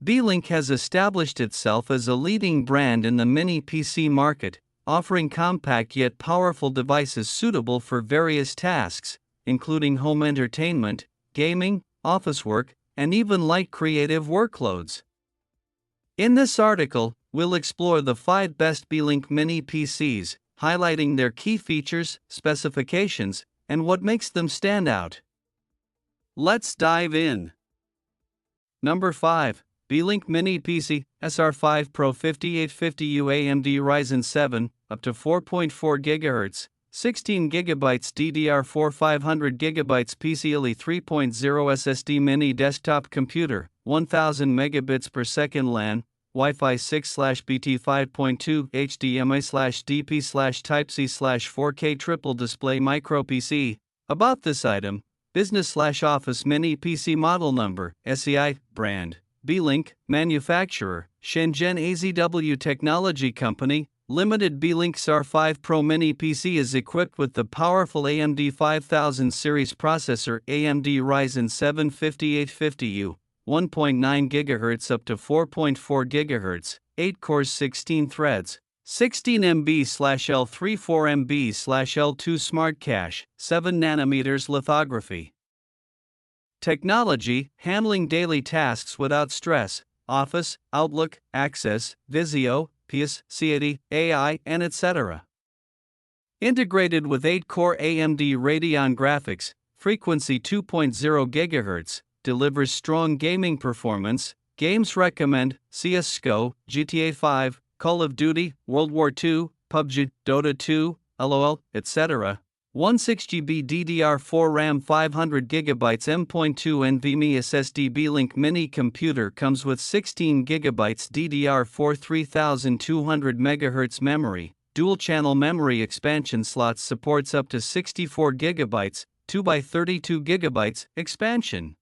Beelink has established itself as a leading brand in the mini PC market, offering compact yet powerful devices suitable for various tasks, including home entertainment, gaming, office work, and even light creative workloads. In this article, we'll explore the 5 best Beelink Mini PCs, highlighting their key features, specifications, and what makes them stand out. Let's dive in. Number 5. Beelink Mini PC SR5 Pro 5850U AMD Ryzen 7, up to 4.4 GHz, 16 GB DDR4 500 GB PCIe 3.0 SSD mini desktop computer, 1000 megabits per second LAN, Wi-Fi 6/BT 5.2 HDMI/DP Type-C 4K triple display micro PC. About this item, Business/Office Mini PC model number, SEI, brand, Beelink, manufacturer, Shenzhen AZW Technology Company, Limited. Beelink SR5 Pro Mini PC is equipped with the powerful AMD 5000 series processor AMD Ryzen 7 5850U, 1.9 GHz up to 4.4 GHz, 8 cores 16 threads, 16 MB/L34 MB/L2 Smart Cache, 7 nanometers lithography. Technology, handling daily tasks without stress, Office, Outlook, Access, Visio, PS, CAD, AI, and etc. Integrated with 8-core AMD Radeon graphics, frequency 2.0 GHz, delivers strong gaming performance. Games recommend CS:GO, GTA 5, Call of Duty, World War II, PUBG, Dota 2, LOL, etc. 16GB DDR4 RAM 500GB M.2 NVMe SSD. Beelink Mini computer comes with 16GB DDR4 3200 MHz memory, dual-channel memory expansion slots, supports up to 64GB, 2x32GB expansion.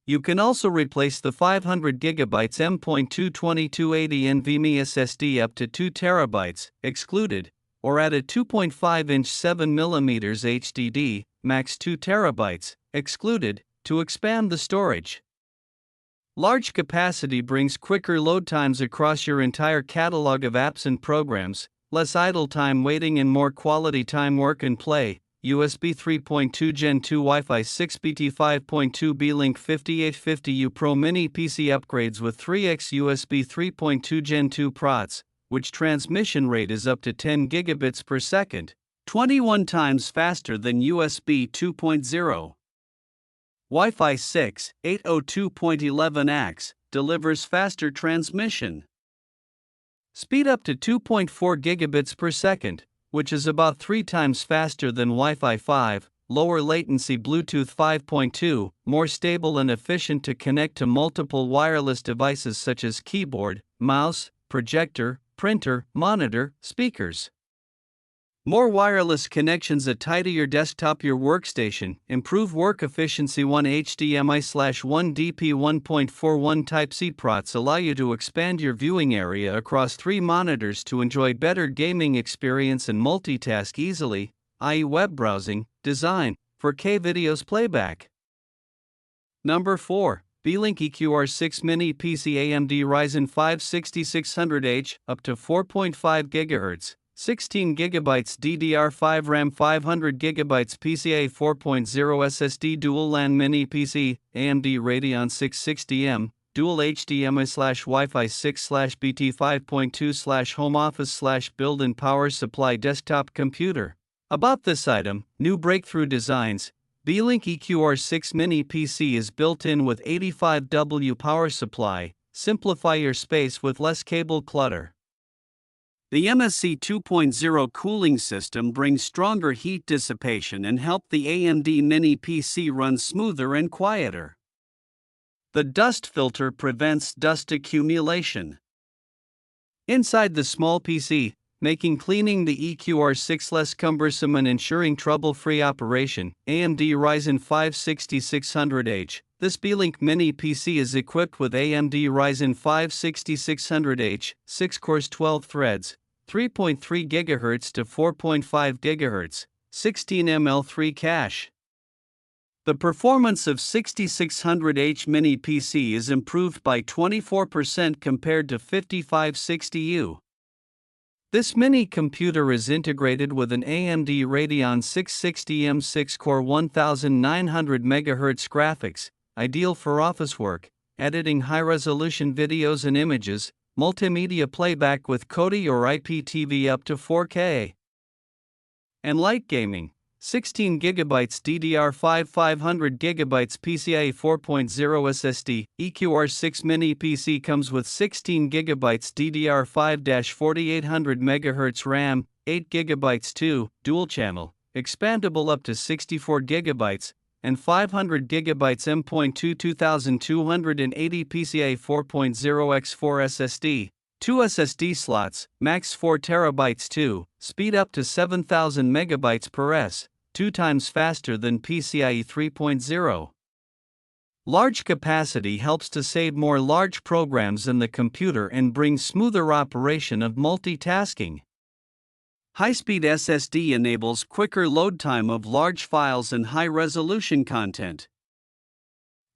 You can also replace the 500GB M.2 2280 NVMe SSD up to 2TB, excluded, or add a 2.5-inch 7mm HDD, max 2TB, excluded, to expand the storage. Large capacity brings quicker load times across your entire catalog of apps and programs, less idle time waiting and more quality time work and play. USB 3.2 Gen 2 Wi-Fi 6BT 5.2 Beelink 5850U Pro Mini PC upgrades with 3x USB 3.2 Gen 2 PROTS, which transmission rate is up to 10 gigabits per second, 21 times faster than USB 2.0. Wi-Fi 6, 802.11ax, delivers faster transmission. Speed up to 2.4 gigabits per second, which is about 3 times faster than Wi-Fi 5, lower latency Bluetooth 5.2, more stable and efficient to connect to multiple wireless devices such as keyboard, mouse, projector, printer, monitor, speakers. More wireless connections, a tidier desktop, your workstation, improve work efficiency. 1 HDMI/1 DP 1.41 Type-C PROTS allow you to expand your viewing area across 3 monitors to enjoy better gaming experience and multitask easily, i.e. web browsing, design, 4K videos playback. Number 4. Beelink EQR6 Mini PC AMD Ryzen 5 6600H, up to 4.5 GHz. 16GB DDR5 RAM 500GB PCIe 4.0 SSD Dual LAN Mini PC, AMD Radeon 660M, Dual HDMI/Wi-Fi 6/BT 5.2/Home Office Built-in Power Supply Desktop Computer. About this item, new breakthrough designs. Beelink EQR6 Mini PC is built in with 85W power supply, simplify your space with less cable clutter. The MSC 2.0 cooling system brings stronger heat dissipation and help the AMD Mini PC run smoother and quieter. The dust filter prevents dust accumulation inside the small PC, making cleaning the EQR6 less cumbersome and ensuring trouble-free operation. AMD Ryzen 5 6600H. This Beelink Mini PC is equipped with AMD Ryzen 5 6600H, 6 cores 12 threads, 3.3 GHz to 4.5 GHz, 16 mL3 cache. The performance of 6600H Mini PC is improved by 24% compared to 5560U. This mini computer is integrated with an AMD Radeon 660M 6-core 1900 MHz graphics, ideal for office work, editing high-resolution videos and images, multimedia playback with Kodi or IPTV up to 4K. And light gaming. 16GB DDR5 500GB PCIe 4.0 SSD, EQR6 Mini PC comes with 16GB DDR5-4800 MHz RAM, 8GB 2, dual-channel, expandable up to 64GB, and 500GB M.2 2280 PCIe 4.0 x4 SSD. 2 SSD slots, max 4TB 2, speed up to 7000 MB per s, 2 times faster than PCIe 3.0. Large capacity helps to save more large programs in the computer and brings smoother operation of multitasking. High-speed SSD enables quicker load time of large files and high-resolution content.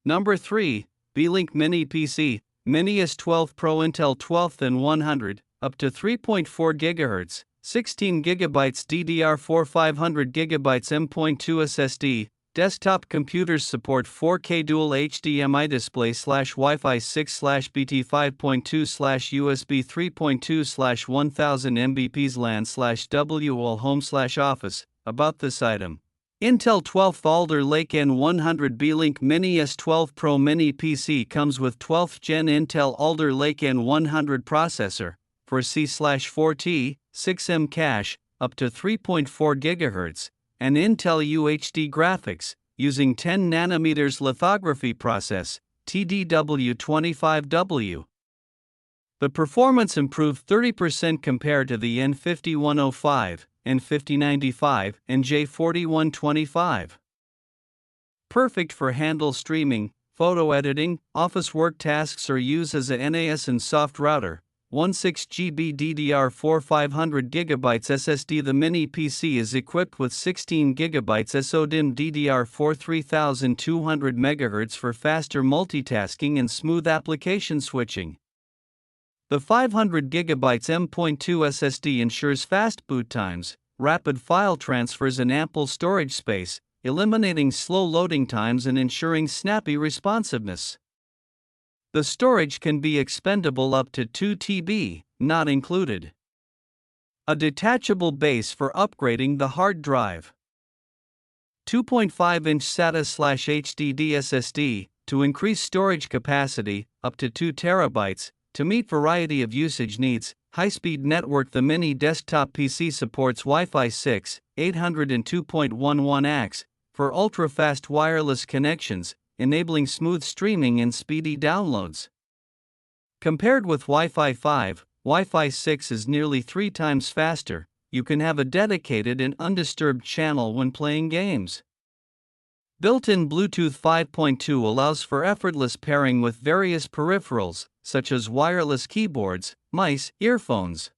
Number 3. Beelink Mini PC. Mini S12 Pro Intel 12th and 100, up to 3.4 GHz, 16GB DDR4 500GB M.2 SSD. Desktop computers support 4K dual HDMI display /Wi-Fi 6/BT 5.2/USB 3.2/1000 Mbps LAN /WL home /office. About this item. Intel 12th Alder Lake N100 Beelink Mini S12 Pro Mini PC comes with 12th Gen Intel Alder Lake N100 processor, for C/4T, 6M cache, up to 3.4 GHz, and Intel UHD graphics, using 10nm lithography process, TDW25W. The performance improved 30% compared to the N5105, N5095, and J4125. Perfect for handle streaming, photo editing, office work tasks, or use as a NAS and soft router. 16GB DDR4 500GB SSD. The Mini PC is equipped with 16GB SODIMM DDR4 3200 MHz for faster multitasking and smooth application switching. The 500GB M.2 SSD ensures fast boot times, rapid file transfers, and ample storage space, eliminating slow loading times and ensuring snappy responsiveness. The storage can be expendable up to 2 TB, not included. A detachable base for upgrading the hard drive. 2.5-inch SATA/HDD SSD, to increase storage capacity, up to 2 TB, to meet variety of usage needs. High-speed network. The mini desktop PC supports Wi-Fi 6, 802.11 AX, for ultra-fast wireless connections, enabling smooth streaming and speedy downloads. Compared with Wi-Fi 5, Wi-Fi 6 is nearly 3 times faster. You can have a dedicated and undisturbed channel when playing games. Built-in Bluetooth 5.2 allows for effortless pairing with various peripherals, such as wireless keyboards, mice, earphones.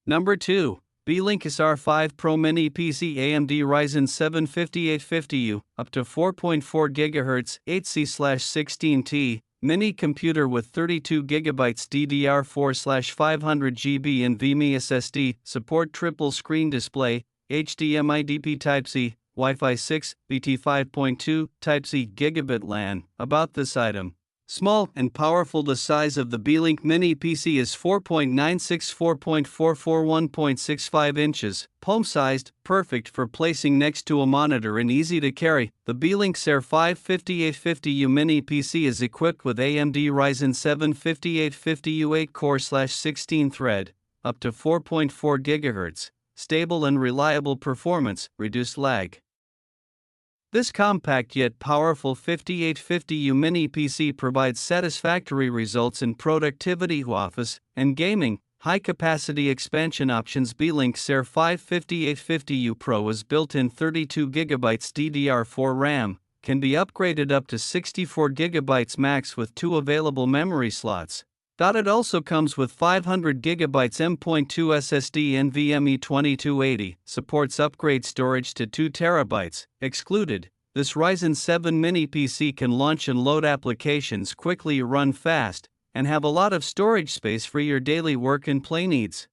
Number 2. Beelink SR5 Pro Mini PC. AMD Ryzen 7 5850U, up to 4.4 GHz, 8C/16T, mini computer with 32GB DDR4/500GB NVMe SSD, support triple screen display, HDMI DP Type-C, Wi-Fi 6, BT 5.2, Type-C, Gigabit LAN. About this item. Small and powerful. The size of the Beelink Mini PC is 4.96 4.44 1.65 inches, palm-sized, perfect for placing next to a monitor and easy to carry. The Beelink SR5 5850U Mini PC is equipped with AMD Ryzen 7 5850U 8-core/16 thread, up to 4.4 GHz, stable and reliable performance, reduced lag. This compact yet powerful 5850U Mini PC provides satisfactory results in productivity, office, and gaming. High-capacity expansion options. Beelink SR5 5850U Pro is built-in 32GB DDR4 RAM, can be upgraded up to 64GB max with 2 available memory slots. It also comes with 500GB M.2 SSD NVMe 2280, supports upgrade storage to 2 TB, excluded, This Ryzen 7 Mini PC can launch and load applications quickly, run fast, and have a lot of storage space for your daily work and play needs.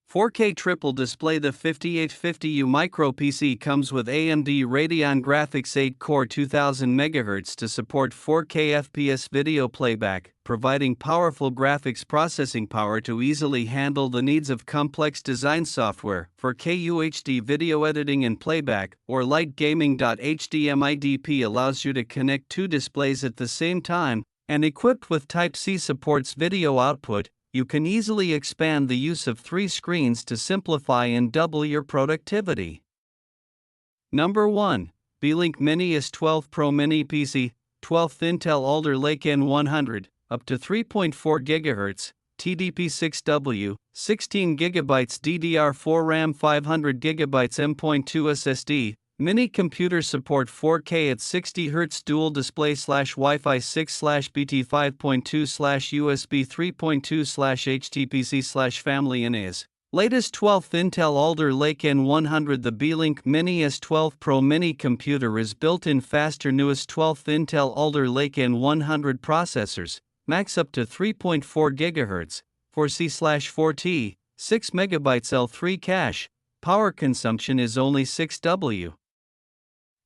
4K triple display. The 5850U Micro PC comes with AMD Radeon Graphics 8-core 2000 MHz to support 4K FPS video playback, providing powerful graphics processing power to easily handle the needs of complex design software for KUHD video editing and playback, or light gaming. HDMI DP allows you to connect two displays at the same time, and equipped with Type-C supports video output. You can easily expand the use of 3 screens to simplify and double your productivity. Number 1. Beelink Mini S12 Pro Mini PC, 12th Intel Alder Lake N100, up to 3.4 GHz, TDP6W, 16 GB DDR4 RAM, 500 GB M.2 SSD. Mini computers support 4K at 60 Hz dual display /Wi-Fi 6 /BT 5.2 /USB 3.2 /HTPC /family and is latest 12th Intel Alder Lake N100. The Beelink Mini S12 Pro Mini computer is built in faster newest 12th Intel Alder Lake N100 processors, max up to 3.4 GHz, 4C/4T, 6 MB L3 cache. Power consumption is only 6W.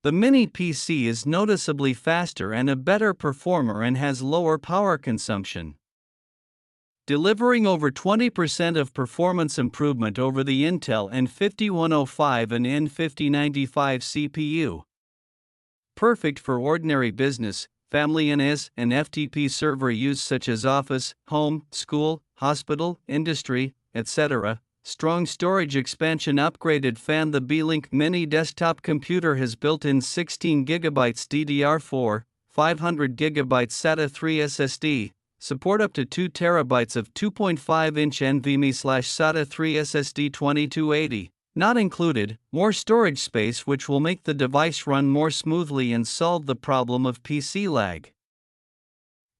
The Mini PC is noticeably faster and a better performer and has lower power consumption, delivering over 20% of performance improvement over the Intel N5105 and N5095 CPU. Perfect for ordinary business, family and FTP server use such as office, home, school, hospital, industry, etc. Strong storage expansion. Upgraded fan. The Beelink Mini desktop computer has built-in 16 GB DDR4, 500 GB SATA 3 SSD, support up to 2 TB of 2.5-inch NVMe/SATA 3 SSD 2280, not included, more storage space which will make the device run more smoothly and solve the problem of PC lag.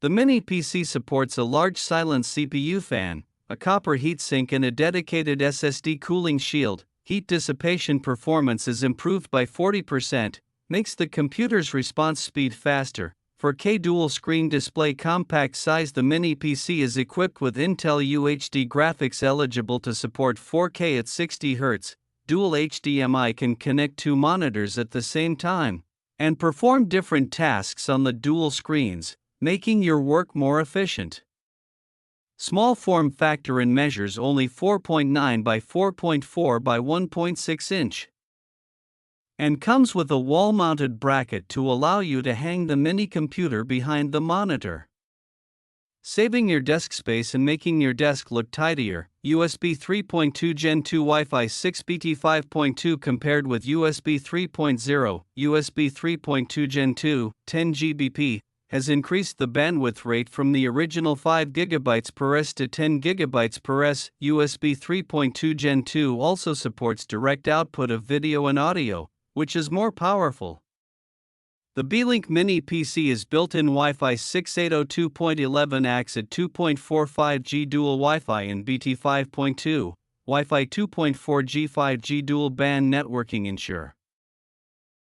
The Mini PC supports a large silent CPU fan, a copper heatsink and a dedicated SSD cooling shield. Heat dissipation performance is improved by 40%, makes the computer's response speed faster. 4K dual screen display. Compact size. The Mini PC is equipped with Intel UHD graphics eligible to support 4K at 60 Hz. Dual HDMI can connect 2 monitors at the same time and perform different tasks on the dual screens, making your work more efficient. Small form factor and measures only 4.9 by 4.4 by 1.6 inch. And comes with a wall-mounted bracket to allow you to hang the mini computer behind the monitor, saving your desk space and making your desk look tidier. USB 3.2 Gen 2 Wi-Fi 6 BT 5.2 compared with USB 3.0, USB 3.2 Gen 2, 10 Gbps, has increased the bandwidth rate from the original 5 GB per s to 10 GB per s. USB 3.2 Gen 2 also supports direct output of video and audio, which is more powerful. The Beelink Mini PC is built-in Wi-Fi 6 802.11 AX at 2.45G dual Wi-Fi and BT 5.2, Wi-Fi 2.4G 5G dual band networking. Ensure